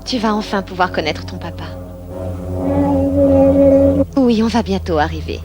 Tu vas enfin pouvoir connaître ton papa. Oui, on va bientôt arriver.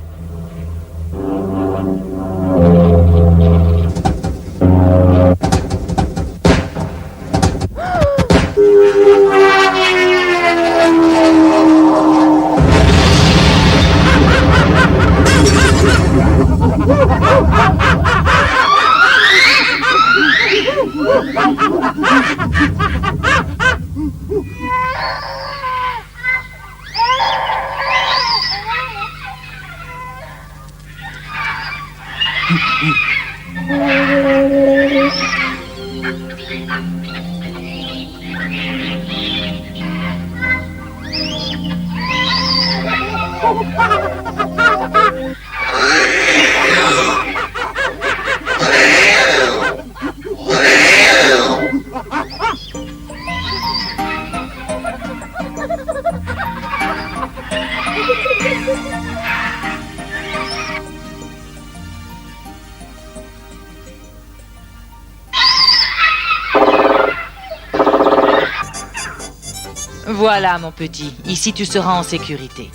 Voilà, mon petit. Ici, tu seras en sécurité.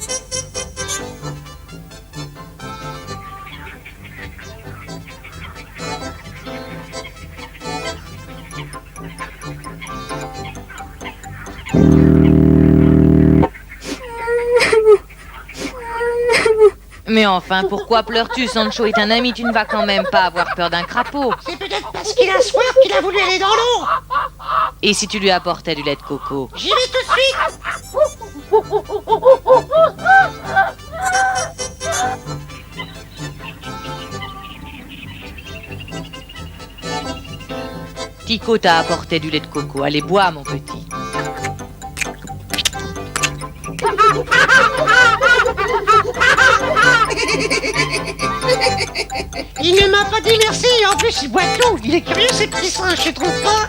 Mais enfin, pourquoi pleures-tu? Sancho est un ami, tu ne vas quand même pas avoir peur d'un crapaud. C'est peut-être parce qu'il a soif qu'il a voulu aller dans l'eau. Et si tu lui apportais du lait de coco? J'y vais tout de suite. Tico t'a apporté du lait de coco. Allez, bois, mon petit. Il ne m'a pas dit merci, en plus il boit tout. Il est curieux, ces petits singes, tu trouves pas?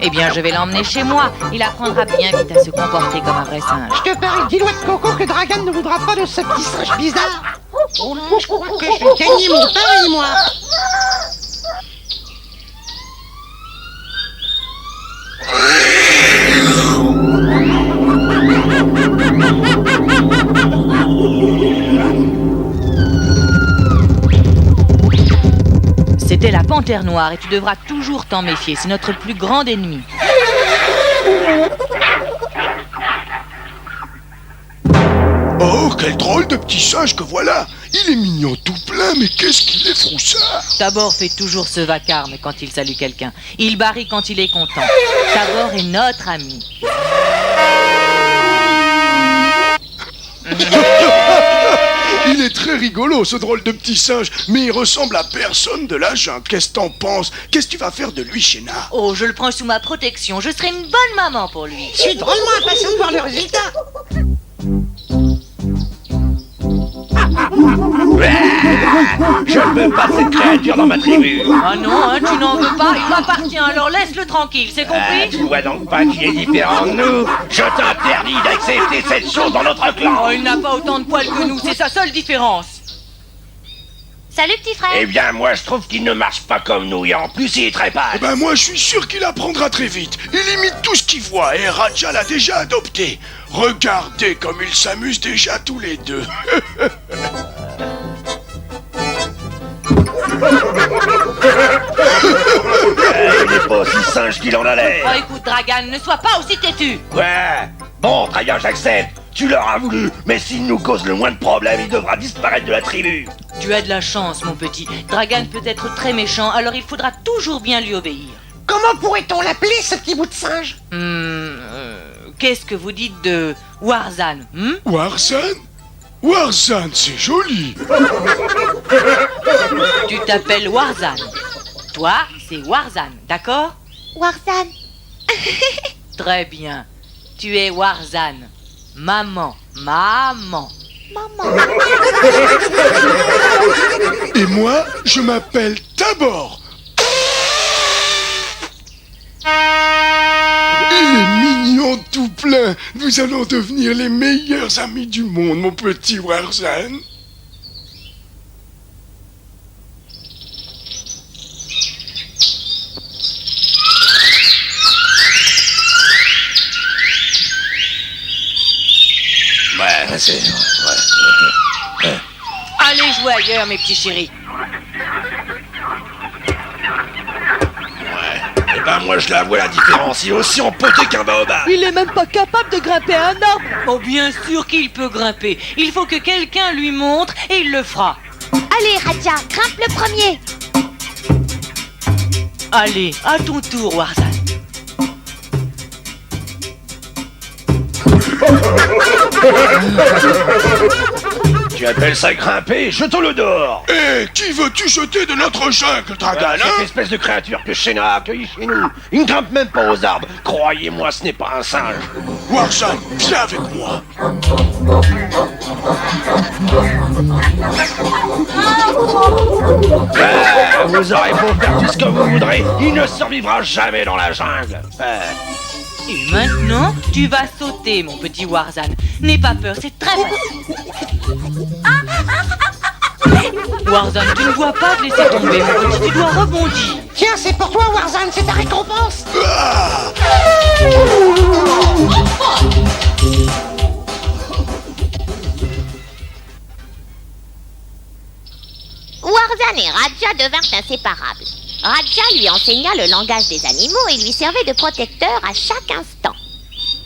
Eh bien, je vais l'emmener chez moi. Il apprendra bien vite à se comporter comme un vrai singe. Je te parie 10 noix de coco que Dragan ne voudra pas de ce petit singe bizarre. Oh là, je crois que je vais gagner mon pari, moi. C'était la panthère noire et tu devras toujours t'en méfier. C'est notre plus grand ennemi. Oh, quel drôle de petit singe que voilà! Il est mignon tout plein, mais qu'est-ce qu'il est froussard! Tabor fait toujours ce vacarme quand il salue quelqu'un. Il barille quand il est content. Tabor est notre ami. Il est très rigolo, ce drôle de petit singe, mais il ressemble à personne de la jungle. Qu'est-ce que t'en penses? Qu'est-ce que tu vas faire de lui, Shéna? Oh, je le prends sous ma protection. Je serai une bonne maman pour lui. Je suis drôlement impatient de voir le résultat. Je ne veux pas cette créature dans ma tribu. Ah non, hein, tu n'en veux pas. Il m'appartient, alors laisse-le tranquille, c'est compris? Tu vois donc pas qu'il est différent de nous? Je t'interdis d'accepter cette chose dans notre clan. Oh, il n'a pas autant de poils que nous, c'est sa seule différence. Salut, petit frère. Eh bien, moi, je trouve qu'il ne marche pas comme nous, et en plus, il est très pâle. Eh ben moi, je suis sûr qu'il apprendra très vite. Il imite tout ce qu'il voit, et Raja l'a déjà adopté. Regardez comme ils s'amusent déjà tous les deux. Il n'est pas aussi singe qu'il en a Oh, l'air. écoute, Dragan, ne sois pas aussi têtu. Quoi? Bon, très bien, j'accepte. Tu l'auras voulu, mais s'il nous cause le moins de problèmes, il devra disparaître de la tribu. Tu as de la chance, mon petit. Dragan peut être très méchant, alors il faudra toujours bien lui obéir. Comment pourrait-on l'appeler, ce petit bout de singe? Qu'est-ce que vous dites de Warzan, Warzan? Warzan, c'est joli. Tu t'appelles Warzan. Toi, c'est Warzan, d'accord? Warzan. Très bien. Tu es Warzan. Maman. Maman. Maman. Et moi, je m'appelle Tabor. Il est mignon tout plein. Nous allons devenir les meilleurs amis du monde, mon petit Warzan. Ouais, c'est... Ouais. Allez jouer ailleurs, mes petits chéris. Eh ben moi je la vois la différence, il est aussi empoté qu'un baobab. Il est même pas capable de grimper un arbre. Oh, bien sûr qu'il peut grimper. Il faut que quelqu'un lui montre et il le fera. Allez, Raja, grimpe le premier. Allez, à ton tour, Warzan. Tu appelles ça grimper? Jetons-le dehors. Hé, qui veux-tu jeter de notre jungle, Dragan, Cette hein? espèce de créature que Shena a accueillie chez nous. Il ne grimpe même pas aux arbres. Croyez-moi, ce n'est pas un singe. Warzan, viens avec moi. Vous aurez beau faire tout ce que vous voudrez, il ne survivra jamais dans la jungle. Et maintenant, tu vas sauter, mon petit Warzan. N'aie pas peur, c'est très facile. Warzan, tu ne dois pas te laisser tomber, mon petit, tu dois rebondir. Tiens, c'est pour toi, Warzan, c'est ta récompense. Warzan et Raja devinrent inséparables. Raja lui enseigna le langage des animaux et lui servait de protecteur à chaque instant.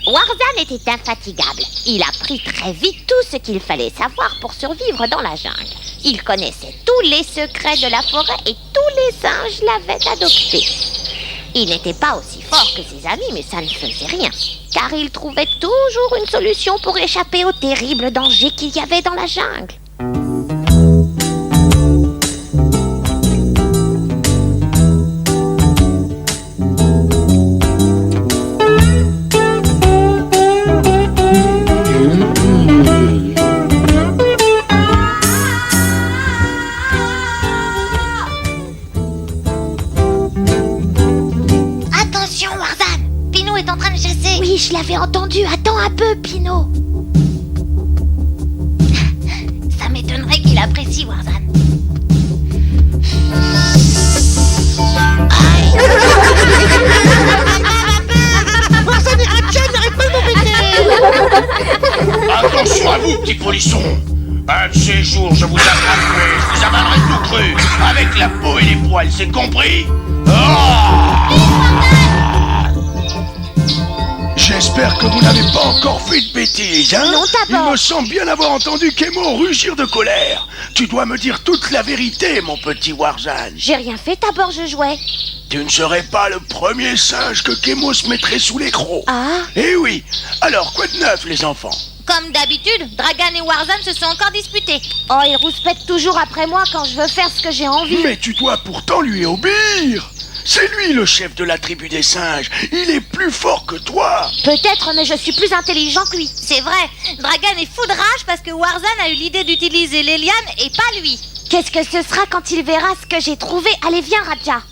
Warzan était infatigable. Il apprit très vite tout ce qu'il fallait savoir pour survivre dans la jungle. Il connaissait tous les secrets de la forêt et tous les singes l'avaient adopté. Il n'était pas aussi fort que ses amis, mais ça ne faisait rien, car il trouvait toujours une solution pour échapper au terrible danger qu'il y avait dans la jungle. Je l'avais entendu. Attends un peu, Pino. Ça m'étonnerait qu'il apprécie Warzan. Warzan et Raja n'arrêtent pas de m'embêter. Attention à vous, petits polissons. Un de ces jours, je vous attraperai, je vous avalerai tout cru, avec la peau et les poils, c'est compris? J'espère que vous n'avez pas encore fait de bêtises, hein? Non, Tabor. Il me semble bien avoir entendu Kemo rugir de colère. Tu dois me dire toute la vérité, mon petit Warzan. J'ai rien fait, Tabor, je jouais. Tu ne serais pas le premier singe que Kemo se mettrait sous les crocs. Ah. Eh oui. Alors, quoi de neuf, les enfants? Comme d'habitude, Dragan et Warzan se sont encore disputés. Oh, il rouspète toujours après moi quand je veux faire ce que j'ai envie. Mais tu dois pourtant lui obéir. C'est lui le chef de la tribu des singes. Il est plus fort que toi. Peut-être, mais je suis plus intelligent que lui. C'est vrai, Dragan est fou de rage parce que Warzan a eu l'idée d'utiliser les lianes et pas lui. Qu'est-ce que ce sera quand il verra ce que j'ai trouvé? Allez, viens, Raja.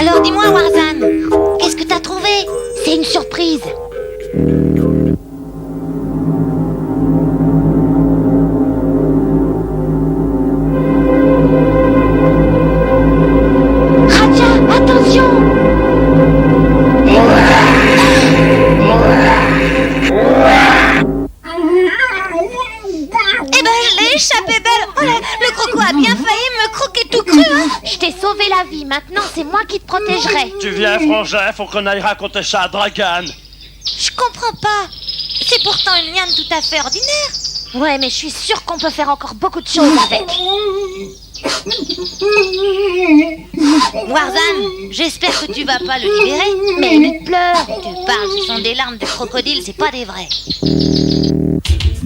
Alors dis-moi, Warzan, qu'est-ce que t'as trouvé? C'est une surprise. Raja, attention! Eh ben, je l'ai échappé belle. Oh là, le croco a bien failli me croquer tout cru, hein. Je t'ai sauvé la vie, maintenant c'est moi qui te protégerai. Tu viens, frangin, faut qu'on aille raconter ça à Dragan. Je comprends pas. C'est pourtant une liane tout à fait ordinaire. Ouais, mais je suis sûre qu'on peut faire encore beaucoup de choses avec. Warzan, j'espère que tu vas pas le libérer. Mais il pleure. Tu parles, ce sont des larmes de crocodile, c'est pas des vrais.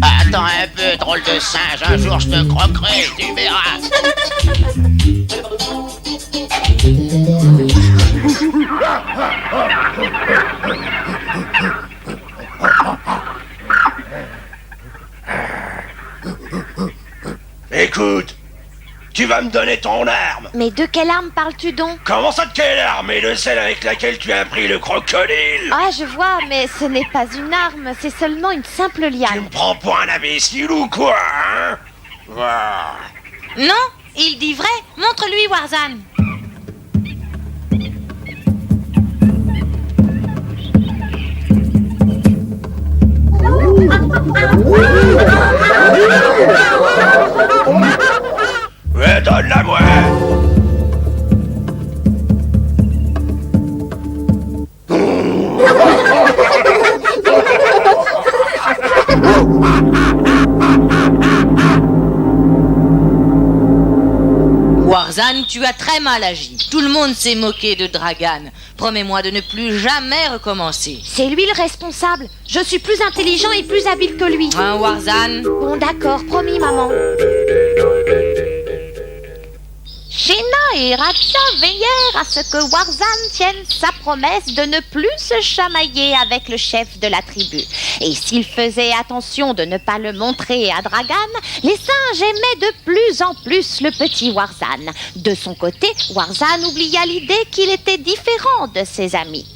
Attends un peu, drôle de singe, un jour je te croquerai, tu verras. Écoute, tu vas me donner ton arme. Mais de quelle arme parles-tu donc? Comment ça de quelle arme? Et de celle avec laquelle tu as pris le crocodile? Ah, je vois, mais ce n'est pas une arme, c'est seulement une simple Tu liane. me prends pour un imbécile ou quoi, hein? Ah. Non, il dit vrai. Montre-lui, Warzan. Ouais, donne-la-moi. Warzan, tu as très mal agi. Tout le monde s'est moqué de Dragan. Promets-moi de ne plus jamais recommencer. C'est lui le responsable. Je suis plus intelligent et plus habile que lui. Hein, Warzan? Bon, d'accord, promis, maman. Shena et Raja veillèrent à ce que Warzan tienne sa promesse de ne plus se chamailler avec le chef de la tribu. Et s'il faisait attention de ne pas le montrer à Dragan, les singes aimaient de plus en plus le petit Warzan. De son côté, Warzan oublia l'idée qu'il était différent de ses amis.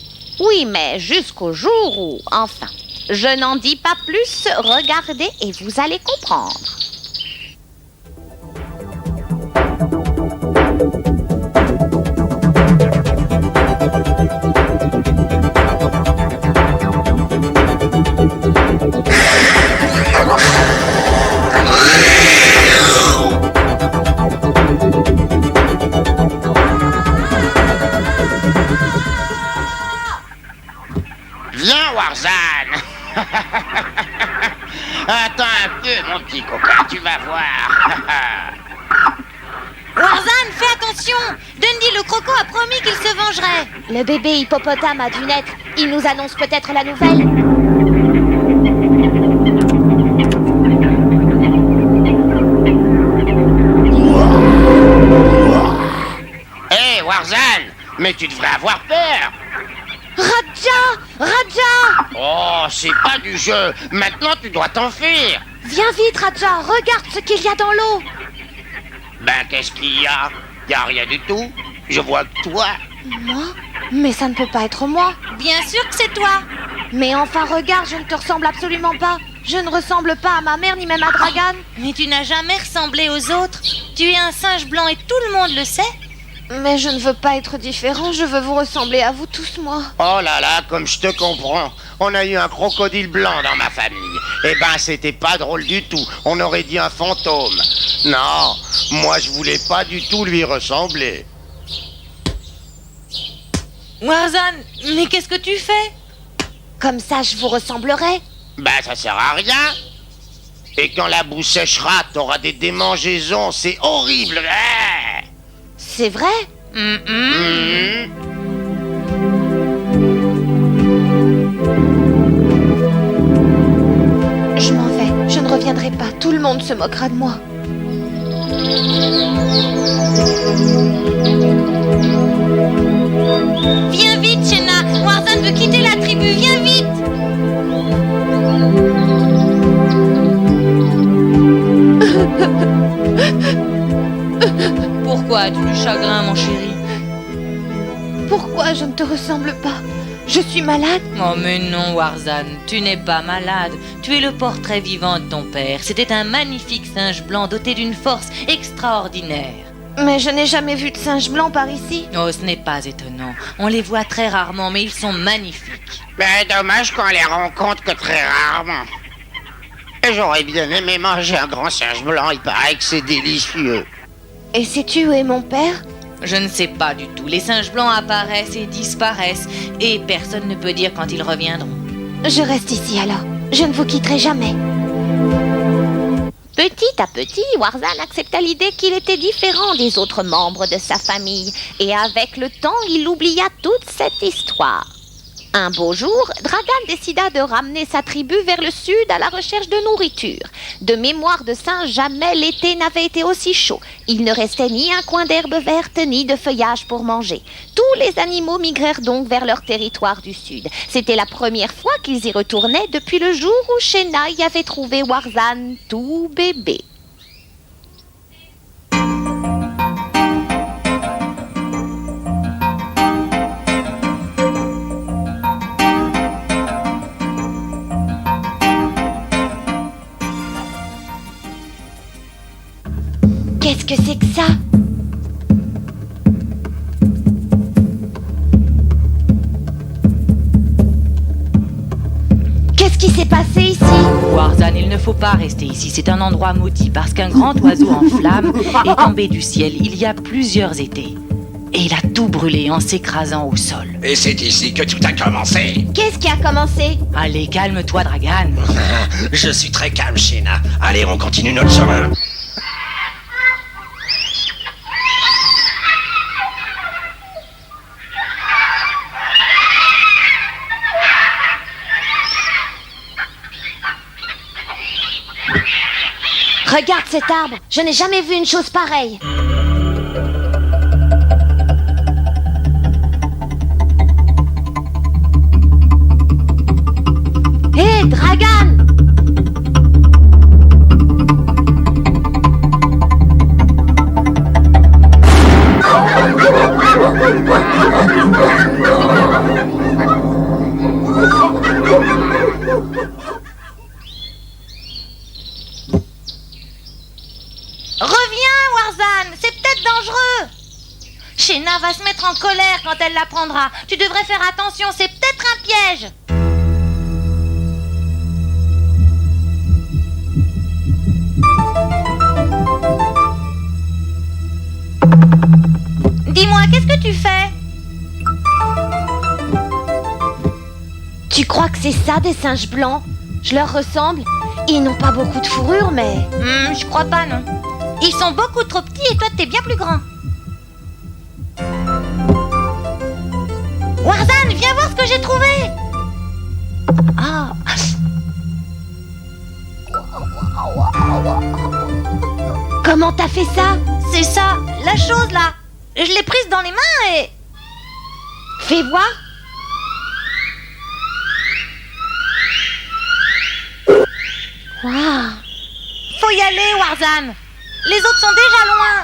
Oui, mais jusqu'au jour où, enfin, je n'en dis pas plus, regardez et vous allez comprendre. Viens, Warzan. Attends un peu, mon petit coquin, tu vas voir. Warzan, fais attention. Dundee le croco a promis qu'il se vengerait. Le bébé hippopotame a dû naître. Il nous annonce peut-être la nouvelle. Hé, Warzan, mais tu devrais avoir peur. Raja! Raja! Oh, c'est pas du jeu. Maintenant, tu dois t'enfuir. Viens vite, Raja. Regarde ce qu'il y a dans l'eau. Ben, qu'est-ce qu'il y a? Y a rien du tout. Je vois que toi. Moi? Mais ça ne peut pas être moi. Bien sûr que c'est toi. Mais enfin, regarde, je ne te ressemble absolument pas. Je ne ressemble pas à ma mère ni même à Dragan. Mais tu n'as jamais ressemblé aux autres. Tu es un singe blanc et tout le monde le sait. Mais je ne veux pas être différent. Je veux vous ressembler à vous tous, moi. Oh là là, comme je te comprends. On a eu un crocodile blanc dans ma famille. Eh ben, c'était pas drôle du tout. On aurait dit un fantôme. Non, moi je voulais pas du tout lui ressembler. Warzan, mais qu'est-ce que tu fais? Comme ça, je vous ressemblerai. Ben, ça sert à rien. Et quand la boue séchera, t'auras des démangeaisons. C'est horrible. Ah. C'est vrai? Mhm. Je m'en vais. Je ne reviendrai pas. Tout le monde se moquera de moi. Viens vite, Shena. Warzan veut quitter la tribu. Viens vite. Pourquoi as-tu du chagrin, mon chéri? Pourquoi je ne te ressemble pas? Je suis malade? Oh mais non, Warzan, tu n'es pas malade. Tu es le portrait vivant de ton père. C'était un magnifique singe blanc doté d'une force extraordinaire. Mais je n'ai jamais vu de singe blanc par ici. Oh, ce n'est pas étonnant. On les voit très rarement, mais ils sont magnifiques. Ben, dommage qu'on les rencontre que très rarement. Et j'aurais bien aimé manger un grand singe blanc. Il paraît que c'est délicieux. Et sais-tu où est mon père? Je ne sais pas du tout. Les singes blancs apparaissent et disparaissent, et personne ne peut dire quand ils reviendront. Je reste ici alors. Je ne vous quitterai jamais. Petit à petit, Warzan accepta l'idée qu'il était différent des autres membres de sa famille, et avec le temps, il oublia toute cette histoire. Un beau jour, Dragan décida de ramener sa tribu vers le sud à la recherche de nourriture. De mémoire de singe, jamais l'été n'avait été aussi chaud. Il ne restait ni un coin d'herbe verte, ni de feuillage pour manger. Tous les animaux migrèrent donc vers leur territoire du sud. C'était la première fois qu'ils y retournaient depuis le jour où Shena y avait trouvé Warzan tout bébé. Qu'est-ce que c'est que ça? Qu'est-ce qui s'est passé ici? Warzan, il ne faut pas rester ici. C'est un endroit maudit parce qu'un grand oiseau en flammes est tombé du ciel il y a plusieurs étés. Et il a tout brûlé en s'écrasant au sol. Et c'est ici que tout a commencé. Qu'est-ce qui a commencé? Allez, calme-toi, Dragan. Je suis très calme, Shena. Allez, on continue notre chemin. Regarde cet arbre, je n'ai jamais vu une chose pareille. Hé, Dragan! Reviens, Warzan, c'est peut-être dangereux. Shena va se mettre en colère quand elle l'apprendra. Tu devrais faire attention, c'est peut-être un piège. Dis-moi, qu'est-ce que tu fais? Tu crois que c'est ça des singes blancs? Je leur ressemble? Ils n'ont pas beaucoup de fourrure, mais... Je crois pas, non. Ils sont beaucoup trop petits et toi, t'es bien plus grand. Warzan, viens voir ce que j'ai trouvé. Ah! Comment t'as fait ça? C'est ça, la chose là. Je l'ai prise dans les mains et... Fais voir. Waouh! Faut y aller, Warzan. Les autres sont déjà loin.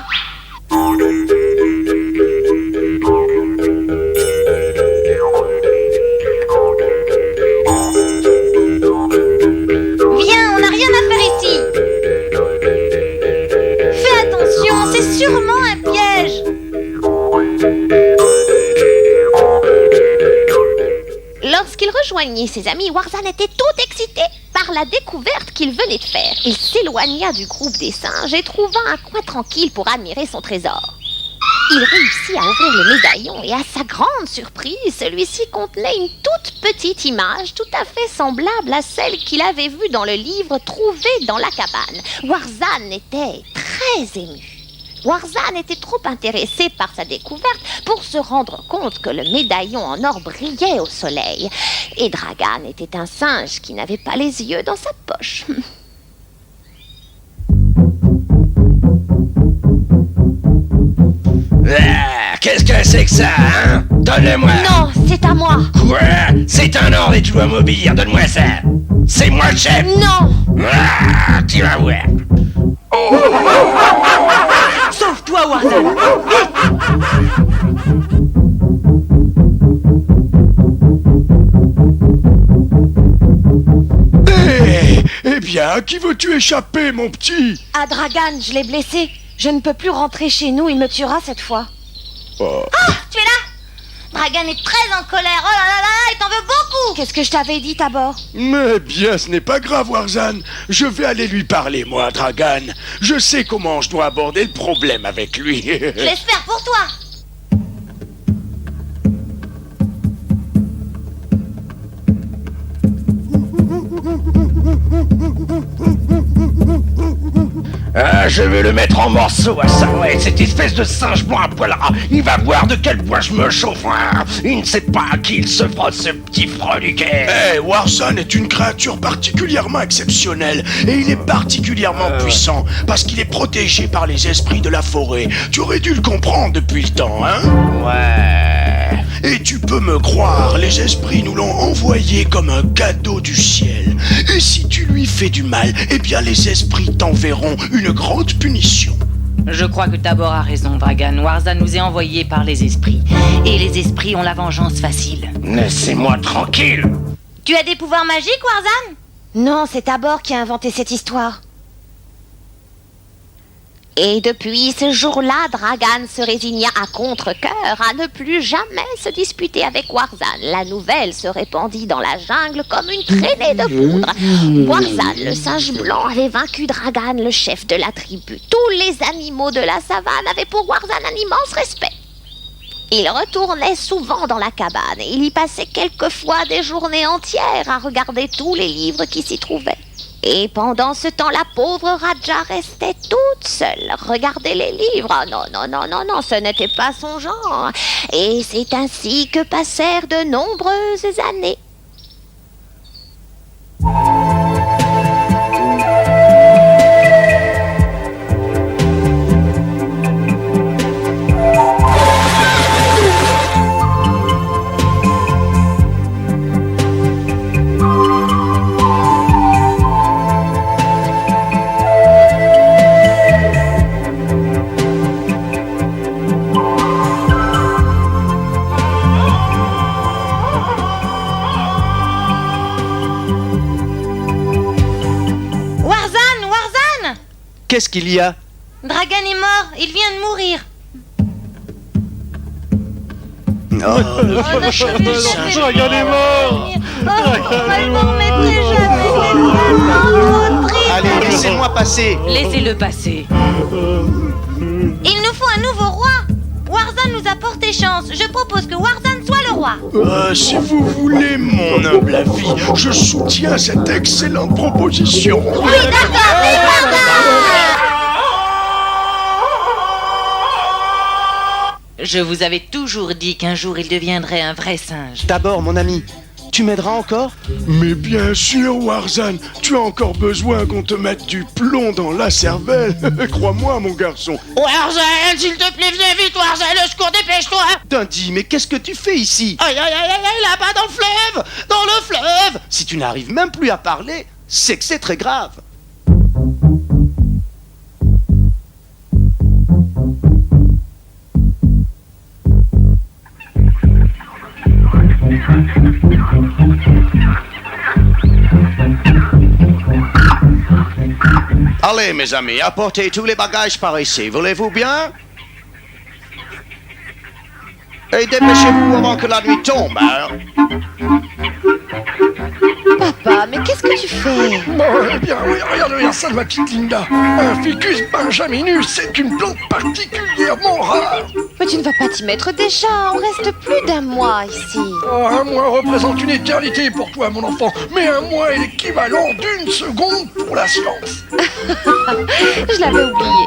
Viens, on n'a rien à faire ici. Fais attention, c'est sûrement un piège. Lorsqu'il rejoignit ses amis, Warzan était tout excité par la découverte qu'il venait de faire. Il s'éloigna du groupe des singes et trouva un coin tranquille pour admirer son trésor. Il réussit à ouvrir le médaillon et à sa grande surprise, celui-ci contenait une toute petite image tout à fait semblable à celle qu'il avait vue dans le livre trouvé dans la cabane. Warzan était très ému. Warzan était trop intéressé par sa découverte pour se rendre compte que le médaillon en or brillait au soleil. Et Dragan était un singe qui n'avait pas les yeux dans sa poche. Ah, qu'est-ce que c'est que ça, hein? Donne-le-moi. Non, c'est à moi. Quoi? C'est un ordre et tu dois m'obéir. Donne-moi ça. C'est moi le chef. Non. Ah, tu vas voir. Sauve-toi, Warzan. Eh bien, à qui veux-tu échapper, mon petit? À Dragan, je l'ai blessé. Je ne peux plus rentrer chez nous, il me tuera cette fois. Oh. Tu es là? Dragan est très en colère. Oh là là là, il t'en veut beaucoup. Qu'est-ce que je t'avais dit d'abord? Mais bien, ce n'est pas grave, Warzan. Je vais aller lui parler, moi, Dragan. Je sais comment je dois aborder le problème avec lui. Je l'espère pour toi. Ah, je vais le mettre en morceaux à ça, ouais, cette espèce de singe blanc à poil ras. Il va voir de quel point je me chauffe, hein. Il ne sait pas à qui il se frotte, ce petit freluquet. Eh, Warzone est une créature particulièrement exceptionnelle et il est particulièrement puissant parce qu'il est protégé par les esprits de la forêt. Tu aurais dû le comprendre depuis le temps, hein? Ouais. Et tu peux me croire, les esprits nous l'ont envoyé comme un cadeau du ciel. Et si tu lui fais du mal, eh bien les esprits t'enverront une grande punition. Je crois que Tabor a raison, Dragan. Warzan nous est envoyé par les esprits. Et les esprits ont la vengeance facile. Laissez-moi tranquille. Tu as des pouvoirs magiques, Warzan? Non, c'est Tabor qui a inventé cette histoire. Et depuis ce jour-là, Dragan se résigna à contre-cœur à ne plus jamais se disputer avec Warzan. La nouvelle se répandit dans la jungle comme une traînée de poudre. Warzan, le singe blanc, avait vaincu Dragan, le chef de la tribu. Tous les animaux de la savane avaient pour Warzan un immense respect. Il retournait souvent dans la cabane et il y passait quelquefois des journées entières à regarder tous les livres qui s'y trouvaient. Et pendant ce temps, la pauvre Raja restait toute seule. Regardez les livres. Oh non, ce n'était pas son genre. Et c'est ainsi que passèrent de nombreuses années. Qu'est-ce qu'il y a? Dragan est mort, il vient de mourir. Dragan est mort. Je m'en remettrai jamais, c'est vraiment trop triste. Allez, laissez-moi passer. Laissez-le passer. Il nous faut un nouveau roi. Warzan nous a porté chance. Je propose que Warzan soit le roi. Si vous voulez mon humble avis, je soutiens cette excellente proposition. Oui, d'accord, vive Warzan! Je vous avais toujours dit qu'un jour il deviendrait un vrai singe. D'abord, mon ami, tu m'aideras encore? Mais bien sûr, Warzan, tu as encore besoin qu'on te mette du plomb dans la cervelle. Crois-moi, mon garçon. Warzan, s'il te plaît, viens vite, Warzan, le secours, dépêche-toi! Dundee, mais qu'est-ce que tu fais ici? Aïe, là-bas dans le fleuve! Dans le fleuve! Si tu n'arrives même plus à parler, c'est que c'est très grave. Allez, mes amis, apportez tous les bagages par ici, voulez-vous bien? Et dépêchez-vous avant que la nuit tombe, hein? Papa, mais qu'est-ce que tu fais? Bon, eh bien, oui, regarde ça, ma petite Linda. Un ficus benjaminus, c'est une plante particulièrement rare. Mais tu ne vas pas t'y mettre déjà, on reste plus d'un mois ici. Oh, un mois représente une éternité pour toi, mon enfant. Mais un mois est l'équivalent d'une seconde pour la science. Je l'avais oublié.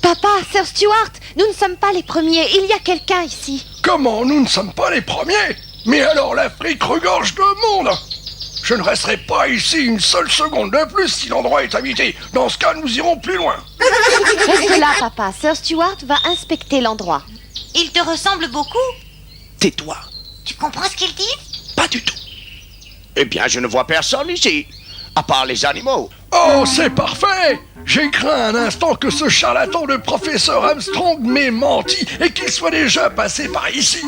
Papa, Sir Stuart, nous ne sommes pas les premiers, il y a quelqu'un ici. Comment nous ne sommes pas les premiers? Mais alors l'Afrique regorge de monde. Je ne resterai pas ici une seule seconde de plus si l'endroit est habité. Dans ce cas, nous irons plus loin. Reste là, papa. Sir Stuart va inspecter l'endroit. Il te ressemble beaucoup. Tais-toi. Tu comprends ce qu'il dit? Pas du tout. Eh bien, je ne vois personne ici, à part les animaux. Oh, c'est parfait! J'ai craint un instant que ce charlatan de professeur Armstrong m'ait menti et qu'il soit déjà passé par ici.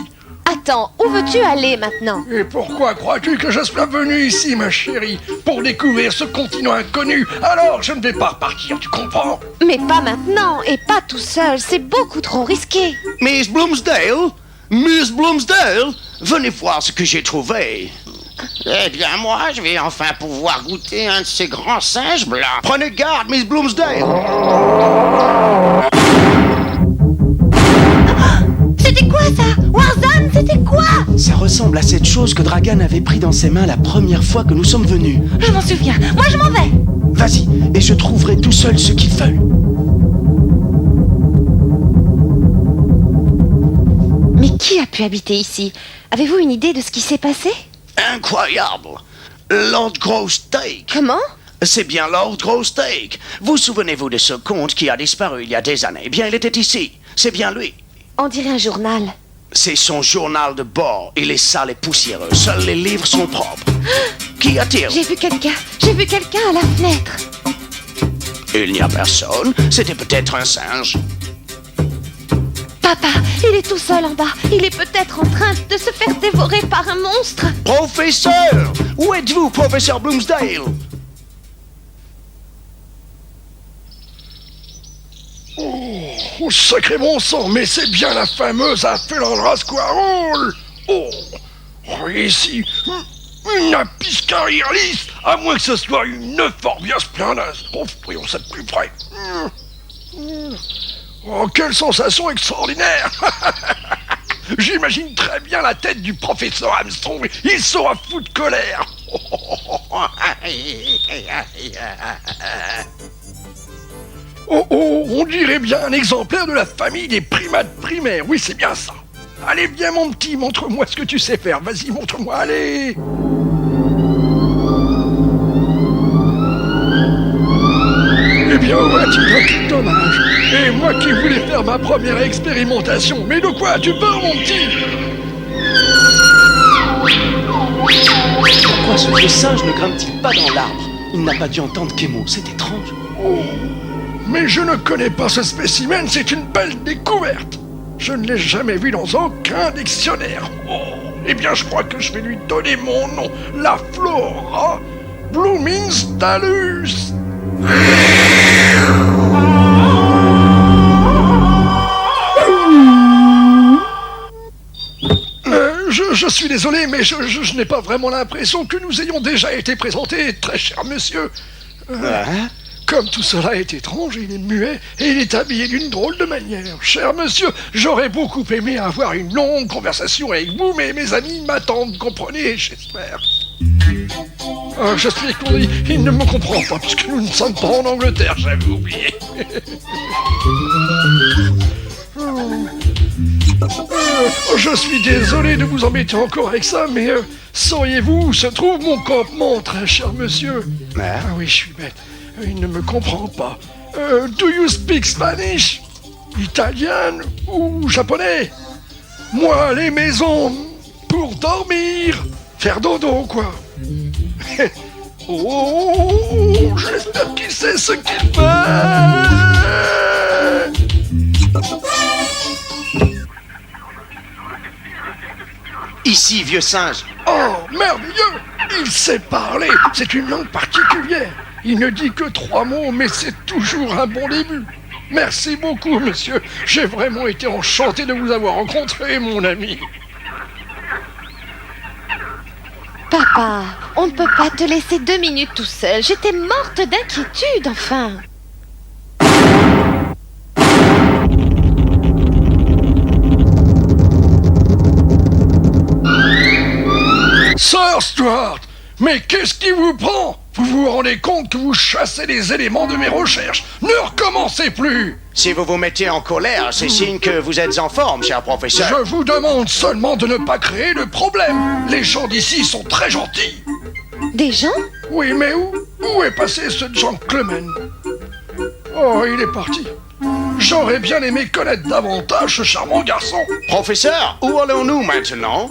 Attends, où veux-tu aller maintenant? Et pourquoi crois-tu que je sois venu ici, ma chérie? Pour découvrir ce continent inconnu. Alors, je ne vais pas repartir, tu comprends? Mais pas maintenant, et pas tout seul, c'est beaucoup trop risqué. Miss Bloomsdale? Miss Bloomsdale? Venez voir ce que j'ai trouvé. Eh bien, moi, je vais enfin pouvoir goûter un de ces grands singes blancs. Prenez garde, Miss Bloomsdale. C'était quoi ça? Warzone, c'était quoi? Ça ressemble à cette chose que Dragan avait pris dans ses mains la première fois que nous sommes venus. Je m'en souviens. Moi, je m'en vais. Vas-y, et je trouverai tout seul ce qu'il veulent. Mais qui a pu habiter ici? Avez-vous une idée de ce qui s'est passé? Incroyable. Lord Grossteak. Comment? C'est bien Lord Grossteak. Vous souvenez-vous de ce comte qui a disparu il y a des années? Eh bien, il était ici. C'est bien lui. On dirait un journal. C'est son journal de bord. Il est sale et poussiéreux. Seuls les livres sont propres. Qu'y a-t-il? J'ai vu quelqu'un à la fenêtre. Il n'y a personne. C'était peut-être un singe. Papa, il est tout seul en bas. Il est peut-être en train de se faire dévorer par un monstre. Professeur! Où êtes-vous, professeur Bloomsdale? Oh, sacré bon sang, mais c'est bien la fameuse Apfelandra Squirrel. Oh, ici, une Apiscarialis, à moins que ce soit une Euphorbia splendens. Oh, voyons ça de plus près. Oh, quelle sensation extraordinaire. J'imagine très bien la tête du professeur Armstrong. Il sera fou de colère. Oh, on dirait bien un exemplaire de la famille des primates primaires. Oui, c'est bien ça. Allez, viens mon petit, montre-moi ce que tu sais faire. Vas-y, montre-moi, allez. Eh bien, vois-tu, quel dommage. Et moi qui voulais faire ma première expérimentation. Mais de quoi tu parles, mon petit? Pourquoi ce vieux singe ne grimpe-t-il pas dans l'arbre? Il n'a pas dû entendre Kemo, c'est étrange. Oh, mais je ne connais pas ce spécimen, c'est une belle découverte. Je ne l'ai jamais vu dans aucun dictionnaire. Oh, eh bien, je crois que je vais lui donner mon nom. La Flora Bloomingdalus. Je suis désolé, mais je n'ai pas vraiment l'impression que nous ayons déjà été présentés, très cher monsieur. Comme tout cela est étrange, il est muet et il est habillé d'une drôle de manière. Cher monsieur, j'aurais beaucoup aimé avoir une longue conversation avec vous, mais mes amis m'attendent, comprenez, j'espère. Je suis éconduit, il ne me comprend pas, puisque nous ne sommes pas en Angleterre, j'avais oublié. Je suis désolé de vous embêter encore avec ça, mais sauriez-vous où se trouve mon campement, très cher monsieur? Ah oui, je suis bête. Il ne me comprend pas. Do you speak Spanish? Italien ou japonais? Moi, les maisons pour dormir. Faire dodo, quoi. Oh, j'espère qu'il sait ce qu'il fait. Ici, vieux singe. Oh, merveilleux! Il sait parler. C'est une langue particulière. Il ne dit que 3 mots, mais c'est toujours un bon début. Merci beaucoup, monsieur. J'ai vraiment été enchanté de vous avoir rencontré, mon ami. Papa, on ne peut pas te laisser 2 minutes tout seul. J'étais morte d'inquiétude, enfin. Sir Stuart, mais qu'est-ce qui vous prend? Vous vous rendez compte que vous chassez les éléments de mes recherches? Ne recommencez plus! Si vous vous mettez en colère, c'est signe que vous êtes en forme, cher professeur. Je vous demande seulement de ne pas créer de problème. Les gens d'ici sont très gentils. Des gens? Oui, mais où est passé ce gentleman? Oh, il est parti. J'aurais bien aimé connaître davantage ce charmant garçon. Professeur, où allons-nous maintenant?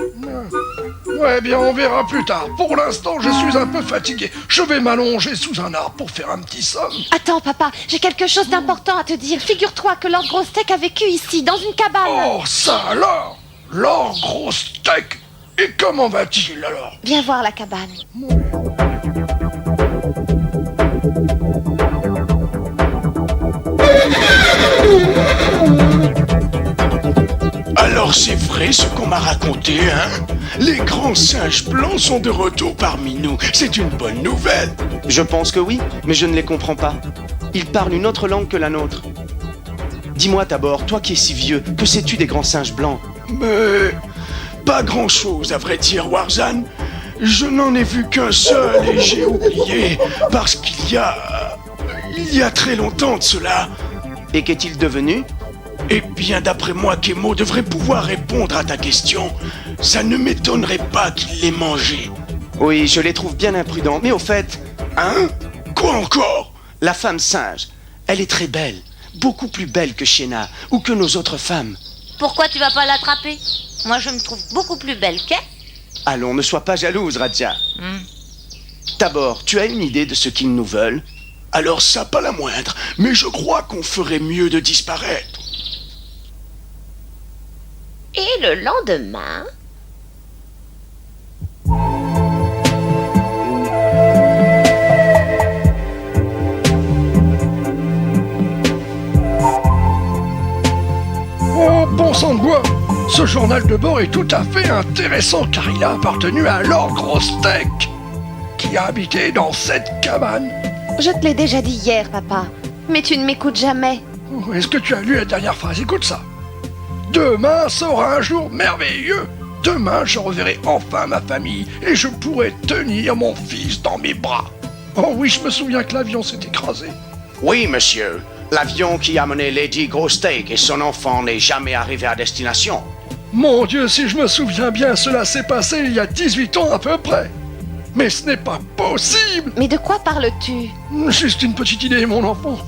Ouais, bien, on verra plus tard. Pour l'instant, je suis un peu fatigué. Je vais m'allonger sous un arbre pour faire un petit somme. Attends, papa, j'ai quelque chose d'important à te dire. Figure-toi que Lord Grossteak a vécu ici, dans une cabane. Oh, ça alors? Lord Grossteak? Et comment va-t-il alors? Viens voir la cabane. Alors Alors c'est vrai ce qu'on m'a raconté, hein? Les grands singes blancs sont de retour parmi nous. C'est une bonne nouvelle. Je pense que oui, mais je ne les comprends pas. Ils parlent une autre langue que la nôtre. Dis-moi d'abord, toi qui es si vieux, que sais-tu des grands singes blancs? Mais pas grand-chose, à vrai dire, Warzan. Je n'en ai vu qu'un seul et j'ai oublié, parce qu'il y a très longtemps de cela. Et qu'est-il devenu? Eh bien, d'après moi, Kemo devrait pouvoir répondre à ta question. Ça ne m'étonnerait pas qu'il l'ait mangé. Oui, je les trouve bien imprudents, mais au fait... Hein? Quoi encore? La femme singe, elle est très belle. Beaucoup plus belle que Shena ou que nos autres femmes. Pourquoi tu vas pas l'attraper? Moi, je me trouve beaucoup plus belle qu'elle. Allons, ne sois pas jalouse, Radja. D'abord, tu as une idée de ce qu'ils nous veulent? Alors ça, pas la moindre, mais je crois qu'on ferait mieux de disparaître. Et le lendemain... Oh, bon sang de bois! Ce journal de bord est tout à fait intéressant car il a appartenu à Lord Grossteak, qui a habité dans cette cabane. Je te l'ai déjà dit hier, papa, mais tu ne m'écoutes jamais. Oh, est-ce que tu as lu la dernière phrase? Écoute ça. Demain sera un jour merveilleux. Demain, je reverrai enfin ma famille et je pourrai tenir mon fils dans mes bras. Oh oui, je me souviens que l'avion s'est écrasé. Oui, monsieur. L'avion qui a mené Lady Grossteak et son enfant n'est jamais arrivé à destination. Mon Dieu, si je me souviens bien, cela s'est passé il y a 18 ans à peu près. Mais ce n'est pas possible. Mais de quoi parles-tu? Juste une petite idée, mon enfant.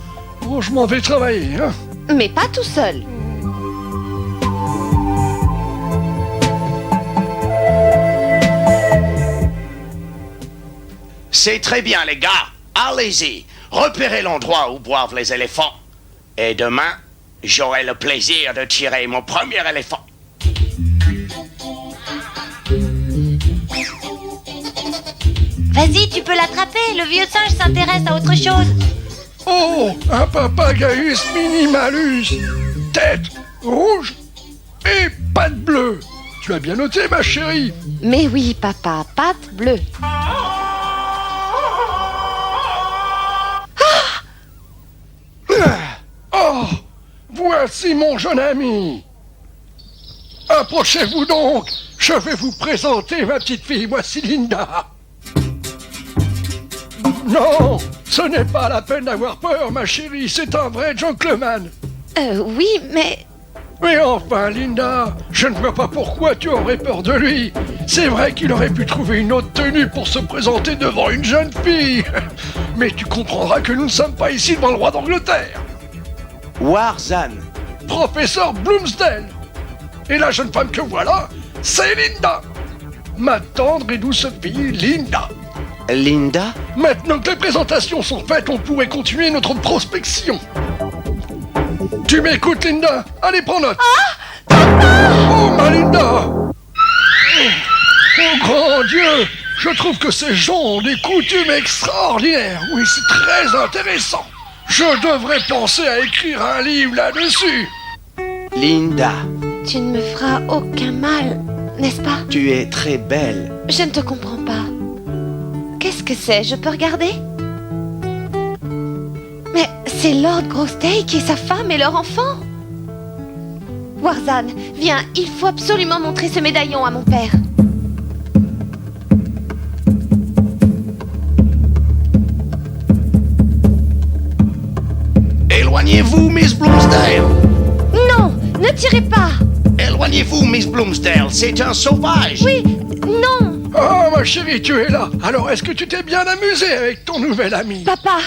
Oh, je m'en vais travailler, hein. Mais pas tout seul. C'est très bien, les gars. Allez-y. Repérez l'endroit où boivent les éléphants. Et demain, j'aurai le plaisir de tirer mon premier éléphant. Vas-y, tu peux l'attraper. Le vieux singe s'intéresse à autre chose. Oh, un Papagaius minimalus. Tête rouge et pattes bleues. Tu as bien noté, ma chérie. Mais oui, papa, pattes bleues. Oh, voici mon jeune ami. Approchez-vous donc. Je vais vous présenter ma petite fille. Voici Linda. Non, ce n'est pas la peine d'avoir peur, ma chérie. C'est un vrai gentleman. Oui, mais... Mais enfin, Linda, je ne vois pas pourquoi tu aurais peur de lui. C'est vrai qu'il aurait pu trouver une autre tenue pour se présenter devant une jeune fille. Mais tu comprendras que nous ne sommes pas ici devant le roi d'Angleterre. Warzan. Professeur Bloomsdale. Et la jeune femme que voilà, c'est Linda. Ma tendre et douce fille, Linda. Linda? Maintenant que les présentations sont faites, on pourrait continuer notre prospection. Tu m'écoutes, Linda? Allez, prends note. Ah, oh, ma Linda. Oh, grand Dieu. Je trouve que ces gens ont des coutumes extraordinaires. Oui, c'est très intéressant. Je devrais penser à écrire un livre là-dessus. Linda. Tu ne me feras aucun mal, n'est-ce pas? Tu es très belle. Je ne te comprends pas. Qu'est-ce que c'est? Je peux regarder? Mais c'est Lord Grossteak et sa femme et leur enfant. Warzan, viens, il faut absolument montrer ce médaillon à mon père. Éloignez-vous, Miss Bloomsdale. Non, ne tirez pas. Éloignez-vous, Miss Bloomsdale. C'est un sauvage. Oui, non. Oh, ma chérie, tu es là. Alors, est-ce que tu t'es bien amusé avec ton nouvel ami? Papa,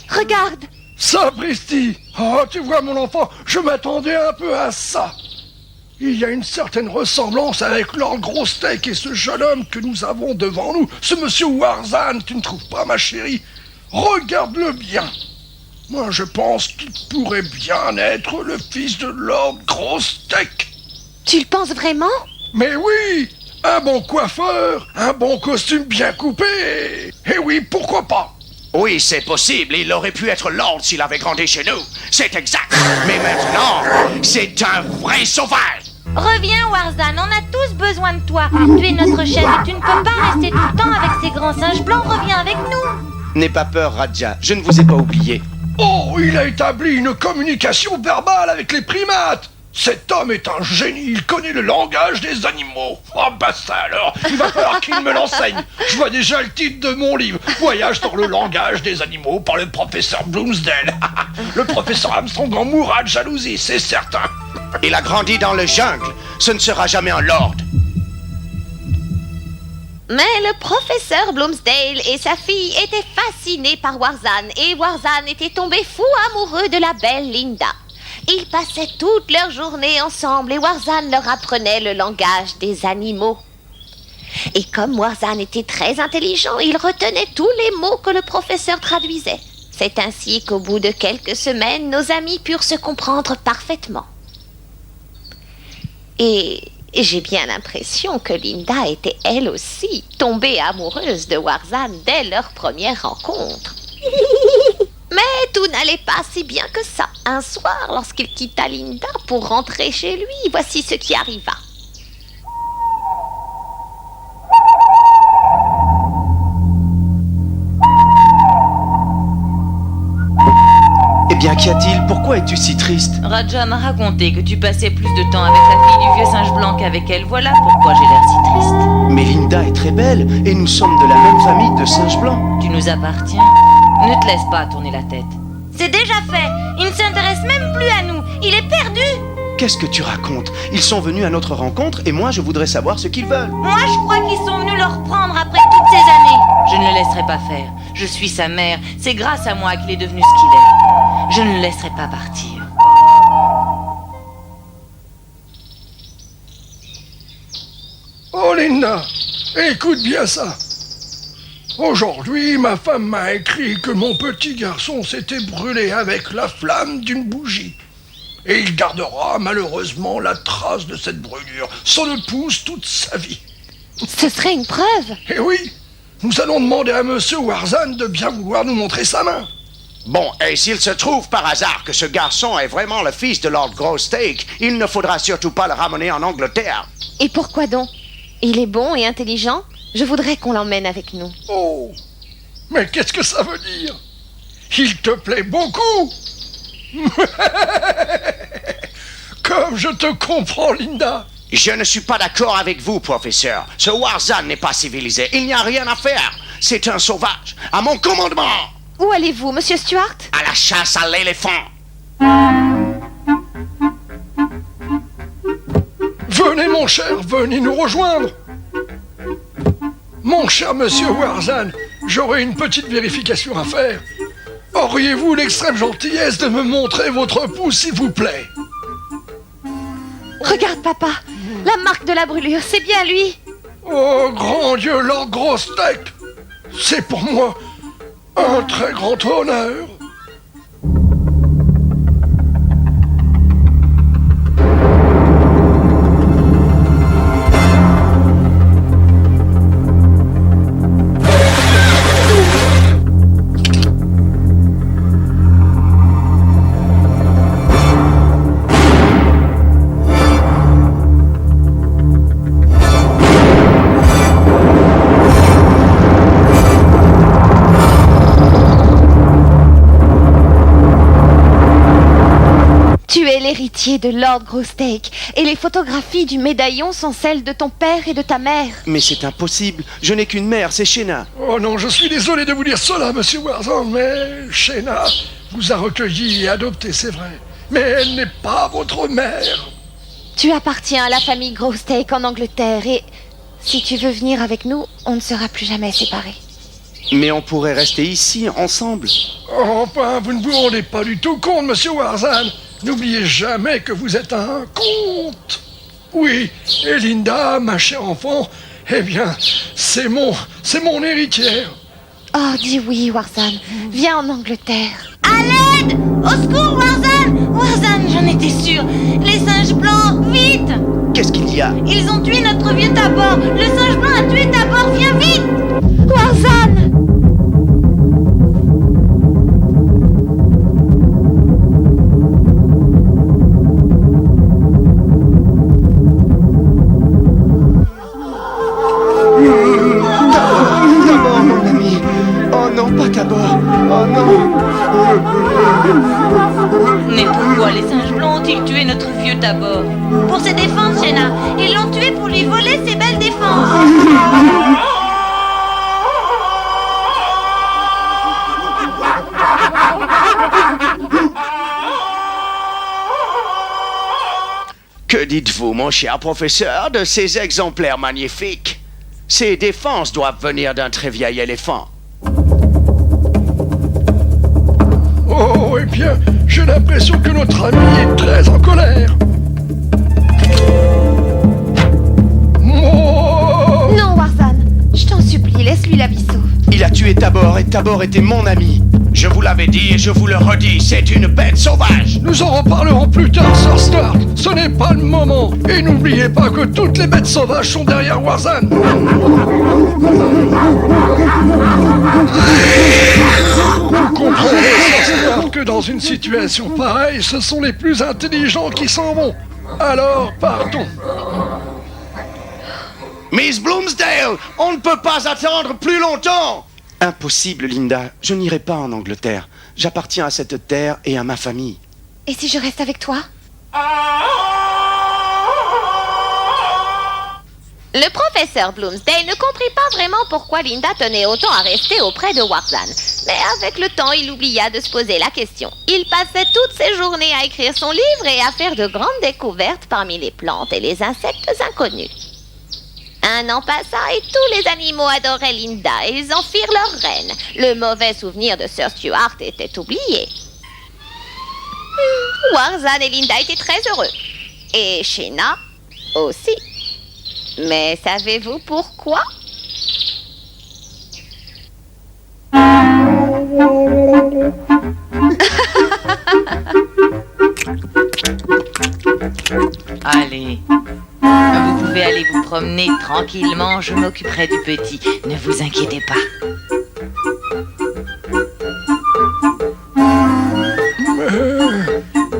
regarde. Sapristi! Oh, tu vois, mon enfant, je m'attendais un peu à ça. Il y a une certaine ressemblance avec Lord Grossteak et ce jeune homme que nous avons devant nous, ce monsieur Warzan, tu ne trouves pas, ma chérie? Regarde-le bien. Moi, je pense qu'il pourrait bien être le fils de Lord Grossteak. Tu le penses vraiment? Mais oui! Un bon coiffeur, un bon costume bien coupé. Et oui, pourquoi pas? Oui, c'est possible. Il aurait pu être Lord s'il avait grandi chez nous. C'est exact. Mais maintenant, c'est un vrai sauvage. Reviens, Warzan, on a tous besoin de toi. Tu es notre chef et tu ne peux pas rester tout le temps avec ces grands singes blancs. Reviens avec nous. N'aie pas peur, Radja, je ne vous ai pas oublié. Oh, il a établi une communication verbale avec les primates. Cet homme est un génie, il connaît le langage des animaux. Oh bah ça alors, il va falloir qu'il me l'enseigne. Je vois déjà le titre de mon livre, Voyage dans le langage des animaux par le professeur Bloomsdale. Le professeur Armstrong en mourra de jalousie, c'est certain. Il a grandi dans le jungle, ce ne sera jamais un lord. Mais le professeur Bloomsdale et sa fille étaient fascinés par Warzan et Warzan était tombé fou amoureux de la belle Linda. Ils passaient toute leur journée ensemble et Warzan leur apprenait le langage des animaux. Et comme Warzan était très intelligent, il retenait tous les mots que le professeur traduisait. C'est ainsi qu'au bout de quelques semaines, nos amis purent se comprendre parfaitement. Et j'ai bien l'impression que Linda était elle aussi tombée amoureuse de Warzan dès leur première rencontre. Mais tout n'allait pas si bien que ça. Un soir, lorsqu'il quitta Linda pour rentrer chez lui, voici ce qui arriva. Eh bien, qu'y a-t-il? Pourquoi es-tu si triste? Radja m'a raconté que tu passais plus de temps avec la fille du vieux singe blanc qu'avec elle. Voilà pourquoi j'ai l'air si triste. Mais Linda est très belle et nous sommes de la même famille de singes blancs. Tu nous appartiens. Ne te laisse pas tourner la tête. C'est déjà fait. Il ne s'intéresse même plus à nous. Il est perdu. Qu'est-ce que tu racontes? Ils sont venus à notre rencontre et moi je voudrais savoir ce qu'ils veulent. Moi, je crois qu'ils sont venus le reprendre après toutes ces années. Je ne le laisserai pas faire. Je suis sa mère. C'est grâce à moi qu'il est devenu ce qu'il est. Je ne le laisserai pas partir. Oh Linda, écoute bien ça. Aujourd'hui, ma femme m'a écrit que mon petit garçon s'était brûlé avec la flamme d'une bougie. Et il gardera malheureusement la trace de cette brûlure, son épouse toute sa vie. Ce serait une preuve. Eh oui, nous allons demander à monsieur Warzan de bien vouloir nous montrer sa main. Bon, et s'il se trouve par hasard que ce garçon est vraiment le fils de Lord Grossteak, il ne faudra surtout pas le ramener en Angleterre. Et pourquoi donc? Il est bon et intelligent. Je voudrais qu'on l'emmène avec nous. Oh, mais qu'est-ce que ça veut dire? Il te plaît beaucoup? Comme je te comprends, Linda. Je ne suis pas d'accord avec vous, professeur. Ce Warzan n'est pas civilisé. Il n'y a rien à faire. C'est un sauvage. À mon commandement. Où allez-vous, monsieur Stuart? À la chasse à l'éléphant. Venez, mon cher, venez nous rejoindre. Mon cher monsieur Warzan, j'aurais une petite vérification à faire. Auriez-vous l'extrême gentillesse de me montrer votre pouce, s'il vous plaît? Regarde, papa. La marque de la brûlure, c'est bien lui. Oh, grand Dieu, Lord Grossteak, c'est pour moi un très grand honneur. Tu es l'héritier de Lord Grossteak et les photographies du médaillon sont celles de ton père et de ta mère. Mais c'est impossible, je n'ai qu'une mère, c'est Shena. Oh non, je suis désolé de vous dire cela, monsieur Warzan, mais Shena vous a recueilli et adopté, c'est vrai. Mais elle n'est pas votre mère. Tu appartiens à la famille Grossteak en Angleterre et si tu veux venir avec nous, on ne sera plus jamais séparés. Mais on pourrait rester ici, ensemble. Enfin, vous ne vous rendez pas du tout compte, monsieur Warzan. N'oubliez jamais que vous êtes un comte. Oui, et Linda, ma chère enfant, eh bien, c'est mon héritière. Oh, dis oui, Warzan. Viens en Angleterre. À l'aide! Au secours, Warzan! Warzan, j'en étais sûre! Les singes blancs, vite! Qu'est-ce qu'il y a? Ils ont tué notre vieux Tabor! Le singe blanc a tué Tabor, viens vite! Warzan! singes blancs ont-ils tué notre vieux Tabor? Pour ses défenses, Jenna. Ils l'ont tué pour lui voler ses belles défenses. Que dites-vous, mon cher professeur, de ces exemplaires magnifiques? Ces défenses doivent venir d'un très vieil éléphant. Oh, eh bien, j'ai l'impression que notre ami est très en colère. Oh. Non, Warzan, je t'en supplie, laisse-lui la vie sauve. Il a tué Tabor et Tabor était mon ami. Je vous l'avais dit et je vous le redis, c'est une bête sauvage. Nous en reparlerons plus tard, Sir Start. Ce n'est pas le moment. Et n'oubliez pas que toutes les bêtes sauvages sont derrière Warzan. Vous comprendrez, Sir Start, que dans une situation pareille, ce sont les plus intelligents qui s'en vont. Alors, partons. Miss Bloomsdale, on ne peut pas attendre plus longtemps. Impossible, Linda. Je n'irai pas en Angleterre. J'appartiens à cette terre et à ma famille. Et si je reste avec toi? Le professeur Bloomsdale ne comprit pas vraiment pourquoi Linda tenait autant à rester auprès de Warzan. Mais avec le temps, il oublia de se poser la question. Il passait toutes ses journées à écrire son livre et à faire de grandes découvertes parmi les plantes et les insectes inconnus. Un an passa et tous les animaux adoraient Linda et ils en firent leur reine. Le mauvais souvenir de Sir Stuart était oublié. Warzan et Linda étaient très heureux. Et Sheena aussi. Mais savez-vous pourquoi? Allez, vous pouvez aller vous promener tranquillement, je m'occuperai du petit. Ne vous inquiétez pas.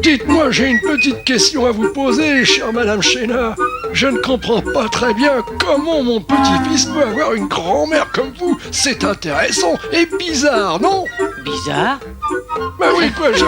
Dites-moi, j'ai une petite question à vous poser, chère Madame Sheena. Je ne comprends pas très bien comment mon petit-fils peut avoir une grand-mère comme vous. C'est intéressant et bizarre, non? Bizarre? Bah oui, quoi, je...